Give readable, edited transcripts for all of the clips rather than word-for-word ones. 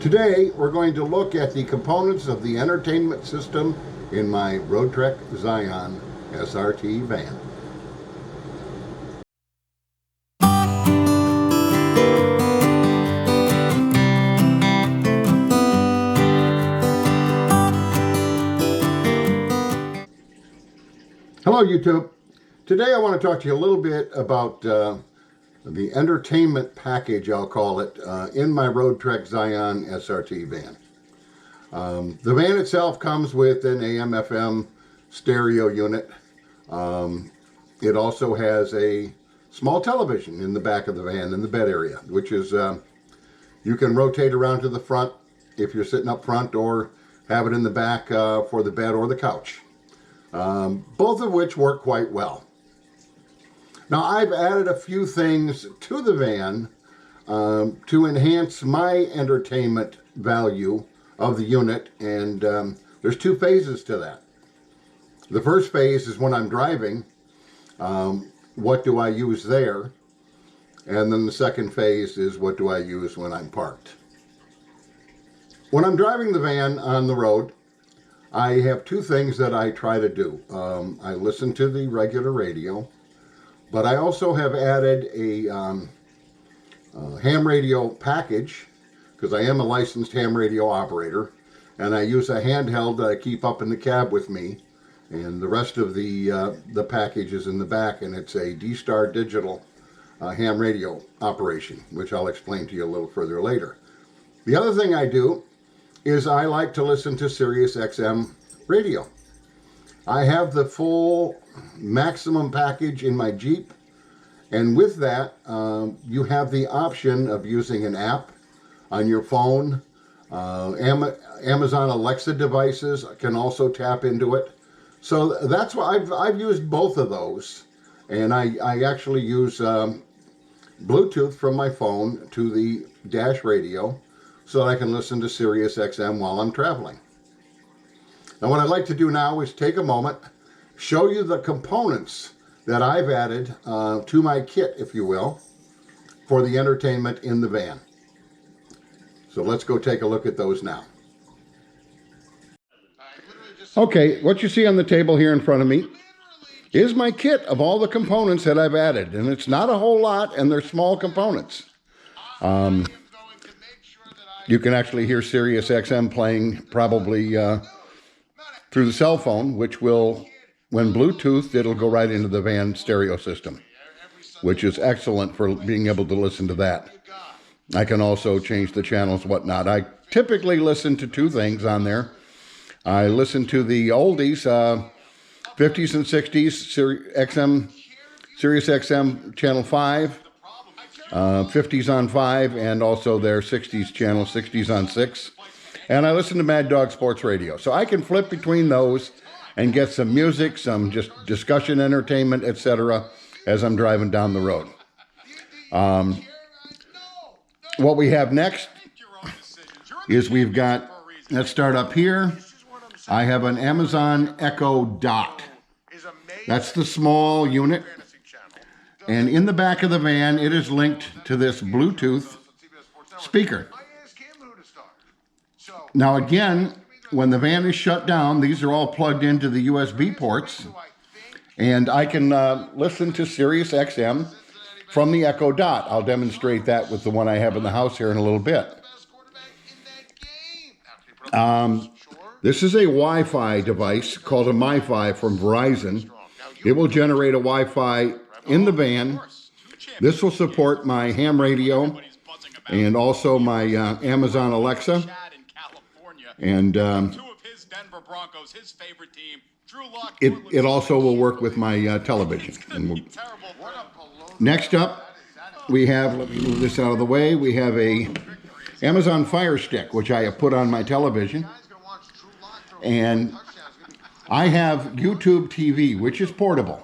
Today we're going to look at the components of the entertainment system in my Roadtrek Zion SRT van. Hello YouTube. Today I want to talk to you a little bit about the entertainment package, I'll call it, in my Roadtrek Zion SRT van. The van itself comes with an AM/FM stereo unit. It also has a small television in the back of the van in the bed area, which is, you can rotate around to the front if you're sitting up front, or have it in the back for the bed or the couch. Both of which work quite well. Now I've added a few things to the van to enhance my entertainment value of the unit, and there's two phases to that. The first phase is when I'm driving, what do I use there? And then the second phase is what do I use when I'm parked. When I'm driving the van on the road, I have two things that I try to do. I listen to the regular radio, but I also have added a ham radio package, because I am a licensed ham radio operator, and I use a handheld that I keep up in the cab with me, and the rest of the package is in the back, and it's a D-Star digital ham radio operation, which I'll explain to you a little further later. The other thing I do is I like to listen to Sirius XM radio. I have the full maximum package in my Jeep, and with that you have the option of using an app on your phone. Amazon Alexa devices can also tap into it. So that's why I've used both of those, and I actually use Bluetooth from my phone to the dash radio, so that I can listen to Sirius XM while I'm traveling. Now what I'd like to do now is take a moment, show you the components that I've added to my kit, if you will, for the entertainment in the van. So let's go take a look at those now. Okay, what you see on the table here in front of me is my kit of all the components that I've added, and it's not a whole lot, and they're small components. You can actually hear Sirius XM playing probably through the cell phone, which will, when Bluetoothed, it'll go right into the van stereo system, which is excellent for being able to listen to that. I can also change the channels, whatnot. I typically listen to two things on there. I listen to the oldies, 50s and 60s, Sirius XM channel 5. 50s on 5, and also their 60s channel, 60s on 6. And I listen to Mad Dog Sports Radio. So I can flip between those and get some music, some just discussion, entertainment, etc. as I'm driving down the road. What we have next is we've got, let's start up here. I have an Amazon Echo Dot. That's the small unit. And in the back of the van, it is linked to this Bluetooth speaker. Now again, when the van is shut down, these are all plugged into the USB ports, and I can listen to Sirius XM from the Echo Dot. I'll demonstrate that with the one I have in the house here in a little bit. This is a Wi-Fi device called a MiFi from Verizon. It will generate a Wi-Fi in the van. This will support my ham radio and also my Amazon Alexa, and it also will work with my television. And next up, we have, let me move this out of the way, we have a Amazon Fire Stick, which I have put on my television, and I have YouTube TV, which is portable.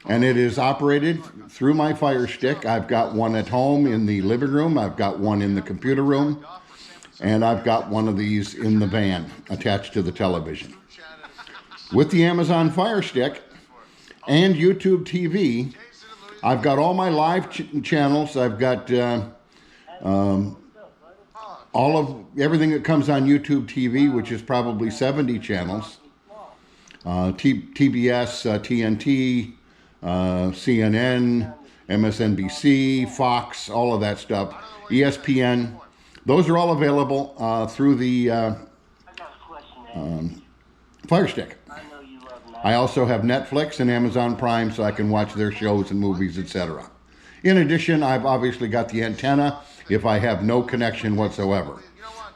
And it is operated through my Fire Stick. I've got one at home in the living room. I've got one in the computer room. And I've got one of these in the van attached to the television. With the Amazon Fire Stick and YouTube TV, I've got all my live channels. I've got all of everything that comes on YouTube TV, which is probably 70 channels, TBS, TNT, CNN, MSNBC, Fox, all of that stuff, ESPN. Those are all available through the Fire Stick. I also have Netflix and Amazon Prime, so I can watch their shows and movies, etc. In addition, I've obviously got the antenna if I have no connection whatsoever.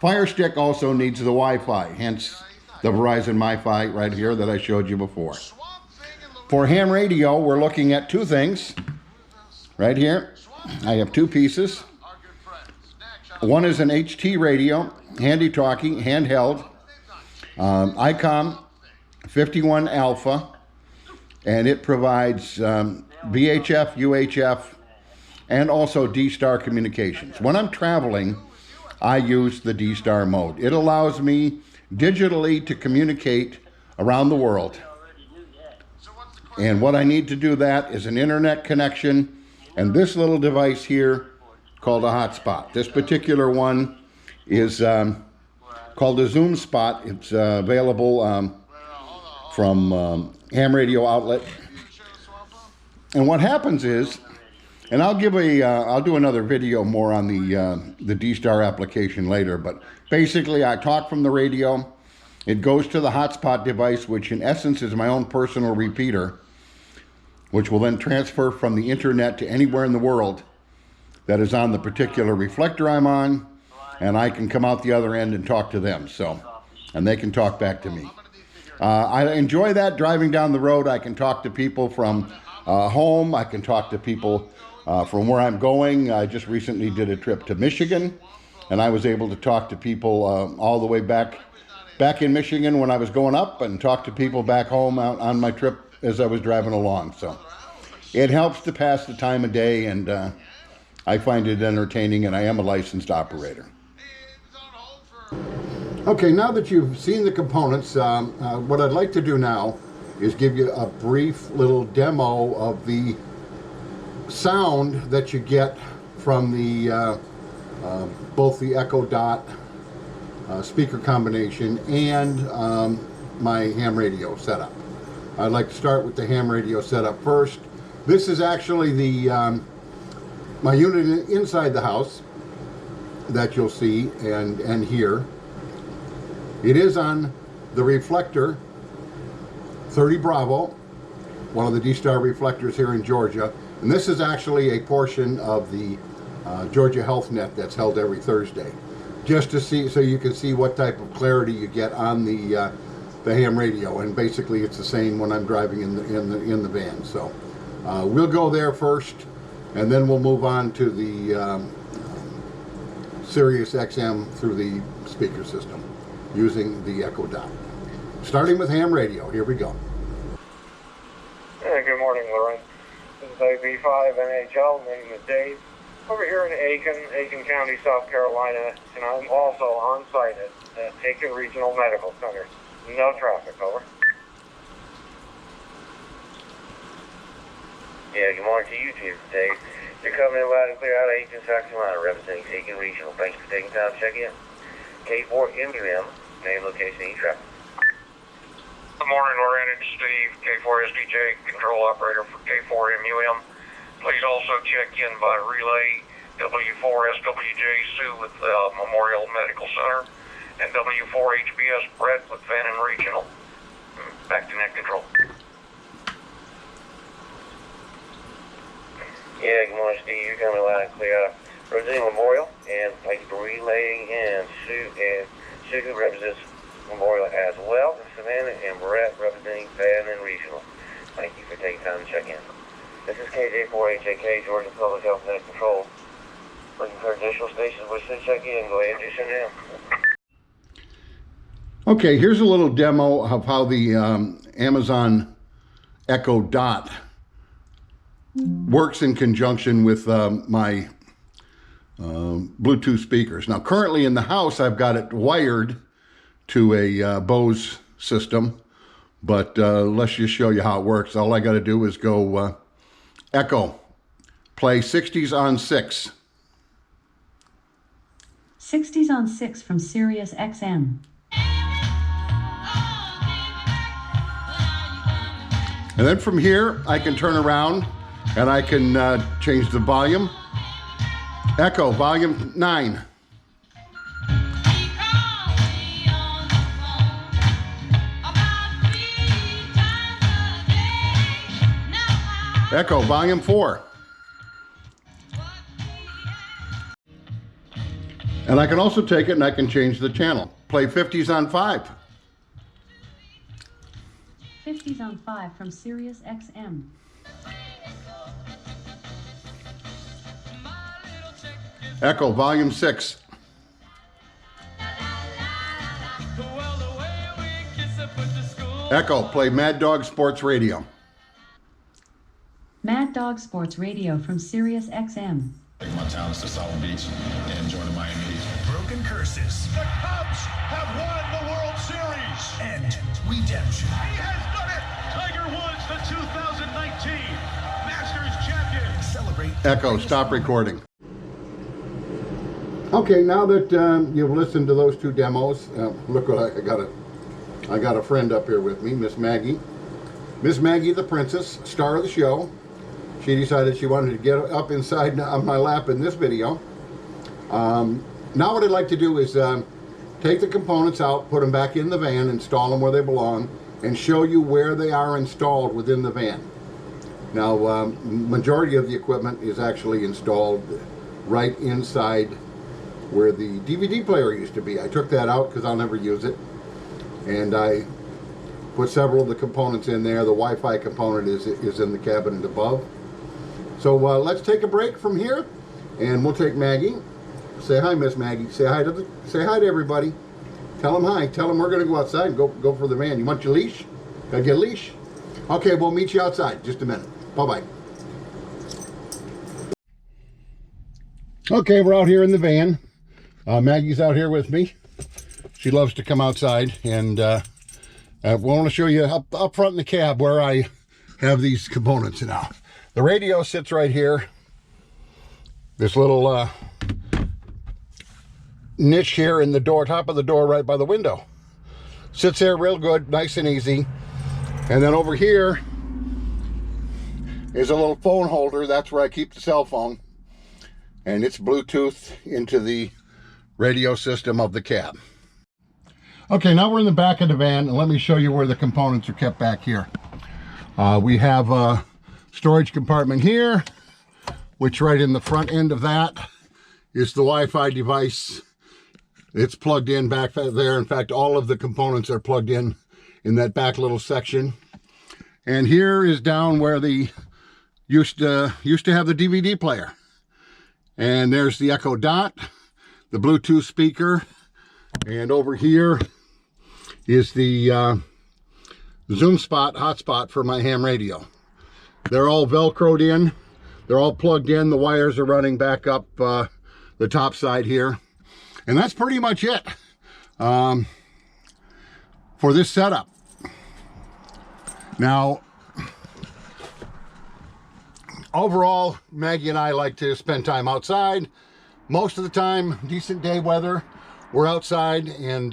Fire Stick also needs the Wi-Fi, hence the Verizon MiFi right here that I showed you before. For ham radio, we're looking at two things. Right here, I have two pieces. One is an HT radio, handy talking, handheld, ICOM 51 Alpha, and it provides VHF, UHF, and also D-Star communications. When I'm traveling, I use the D-Star mode. It allows me digitally to communicate around the world. And what I need to do that is an internet connection and this little device here called a hotspot. This particular one is called a Zoom Spot. It's available from ham radio outlet. And what happens is, and I'll do another video more on the D-Star application later, but basically I talk from the radio. It goes to the hotspot device, which in essence is my own personal repeater, which will then transfer from the internet to anywhere in the world that is on the particular reflector I'm on, and I can come out the other end and talk to them, and they can talk back to me. I enjoy that driving down the road. I can talk to people from home. I can talk to people from where I'm going. I just recently did a trip to Michigan, and I was able to talk to people all the way back in Michigan when I was going up, and talk to people back home out on my trip as I was driving along. So it helps to pass the time of day, and I find it entertaining, and I am a licensed operator. Okay, now that you've seen the components, what I'd like to do now is give you a brief little demo of the sound that you get from the both the Echo Dot speaker combination and my ham radio setup. I'd like to start with the ham radio setup first. This is actually the my unit inside the house that you'll see and hear. It is on the reflector 30 Bravo, one of the D-Star reflectors here in Georgia, and this is actually a portion of the Georgia Health Net that's held every Thursday, just to see, so you can see what type of clarity you get on the ham radio. And basically it's the same when I'm driving in the van. So we'll go there first, and then we'll move on to the Sirius XM through the speaker system using the Echo Dot. Starting with ham radio, here we go. Hey, good morning, Lauren. This is AB5 NHL. My name is Dave. Over here in Aiken County, South Carolina, and I'm also on site at Aiken Regional Medical Center. No traffic, over. Yeah, good morning to you too, Dave. You're coming in loud and clear out of Aiken, South Carolina, representing Aiken Regional. Thanks for taking time to check in. K4MUM, main location, E-traffic. Good morning, Lorraine. It's Steve, K4SDJ, control operator for K4MUM. Please also check in by relay W4SWJ Sue with Memorial Medical Center and W4HBS Brett with Fannin Regional. Back to net control. Yeah, good morning, Steve. You're coming loud and clear out of Rosie Memorial, and thank you for relaying in Sue who represents Memorial as well, Savannah, and Brett representing Fannin Regional. Thank you for taking time to check in. This is KJ4HAK, Georgia Public Health Net Control. Looking for additional stations which should check in. Go ahead and do so now. Okay, here's a little demo of how the Amazon Echo Dot works in conjunction with my Bluetooth speakers. Now, currently in the house, I've got it wired to a Bose system, but let's just show you how it works. All I got to do is go Echo, play 60s on 6. 60s on 6 from Sirius XM. And then from here, I can turn around and I can change the volume. Echo, volume 9. Echo, volume 4. And I can also take it and I can change the channel. Play 50s on 5. 50s on 5 from Sirius XM. Echo, volume 6. Echo, play Mad Dog Sports Radio. Mad Dog Sports Radio from Sirius XM. Take my talents to South Beach and join the Miami Heat. Broken curses. The Cubs have won the World Series. And redemption. He has done it. Tiger Woods, the 2019 Masters champion. Celebrate. Echo, stop recording. Okay, now that you've listened to those two demos, look what I got a friend up here with me, Miss Maggie. Miss Maggie, the princess, star of the show. She decided she wanted to get up inside on my lap in this video. Now what I'd like to do is take the components out, put them back in the van, install them where they belong, and show you where they are installed within the van. Now, majority of the equipment is actually installed right inside where the DVD player used to be. I took that out because I'll never use it. And I put several of the components in there. The Wi-Fi component is in the cabinet above. So let's take a break from here, and we'll take Maggie. Say hi, Miss Maggie. Say hi to everybody. Tell them hi. Tell them we're going to go outside and go for the van. You want your leash? Gotta get a leash? Okay, we'll meet you outside. Just a minute. Bye-bye. Okay, we're out here in the van. Maggie's out here with me. She loves to come outside, and I want to show you up front in the cab where I have these components now. The radio sits right here. This little niche here in the door, top of the door, right by the window. Sits there real good, nice and easy. And then over here is a little phone holder. That's where I keep the cell phone. And it's Bluetooth into the radio system of the cab. Okay, now we're in the back of the van, and let me show you where the components are kept back here. We have a storage compartment here, which right in the front end of that is the Wi-Fi device. It's plugged in back there. In fact, all of the components are plugged in that back little section. And here is down where the used to have the DVD player. And there's the Echo Dot, the Bluetooth speaker, and over here is the Zoom spot hotspot for my ham radio. They're all Velcroed in. They're all plugged in. The wires are running back up the top side here. And that's pretty much it for this setup. Now, overall, Maggie and I like to spend time outside. Most of the time, decent day weather, we're outside, and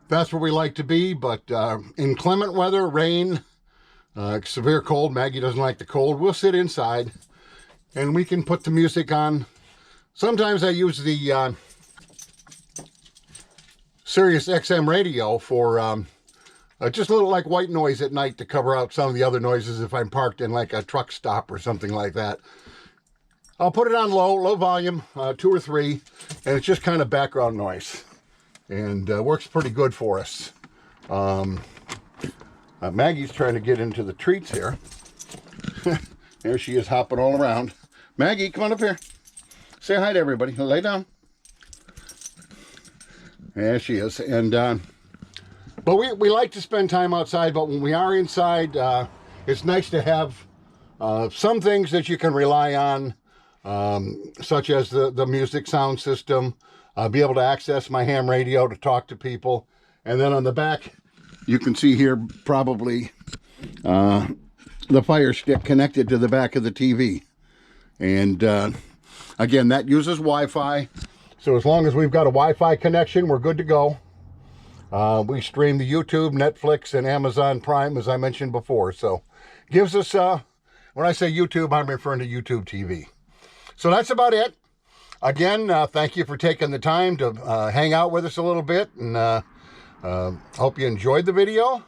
that's where we like to be. But in inclement weather, rain, severe cold, Maggie doesn't like the cold, we'll sit inside and we can put the music on. Sometimes I use the Sirius XM radio for just a little like white noise at night to cover out some of the other noises if I'm parked in like a truck stop or something like that. I'll put it on low volume, 2 or 3, and it's just kind of background noise. And works pretty good for us. Maggie's trying to get into the treats here. There she is, hopping all around. Maggie, come on up here. Say hi to everybody. Lay down. There she is. And but we like to spend time outside, but when we are inside, it's nice to have some things that you can rely on, such as the music sound system, be able to access my ham radio to talk to people. And then on the back, you can see here probably the Fire Stick connected to the back of the TV. And again, that uses Wi-Fi. So as long as we've got a Wi-Fi connection, we're good to go. We stream the YouTube, Netflix, and Amazon Prime, as I mentioned before. So gives us, when I say YouTube, I'm referring to YouTube TV. So that's about it. Again, thank you for taking the time to hang out with us a little bit, and hope you enjoyed the video.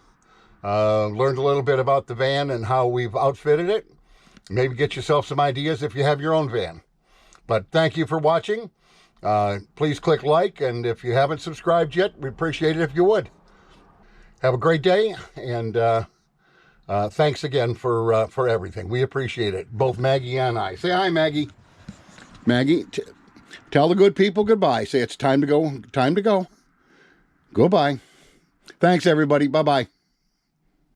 Learned a little bit about the van and how we've outfitted it. Maybe get yourself some ideas if you have your own van. But thank you for watching. Please click like, and if you haven't subscribed yet, we appreciate it if you would. Have a great day, and thanks again for everything. We appreciate it, both Maggie and I. Say hi, Maggie. Maggie, tell the good people goodbye. Say it's time to go. Time to go. Goodbye. Thanks, everybody. Bye-bye.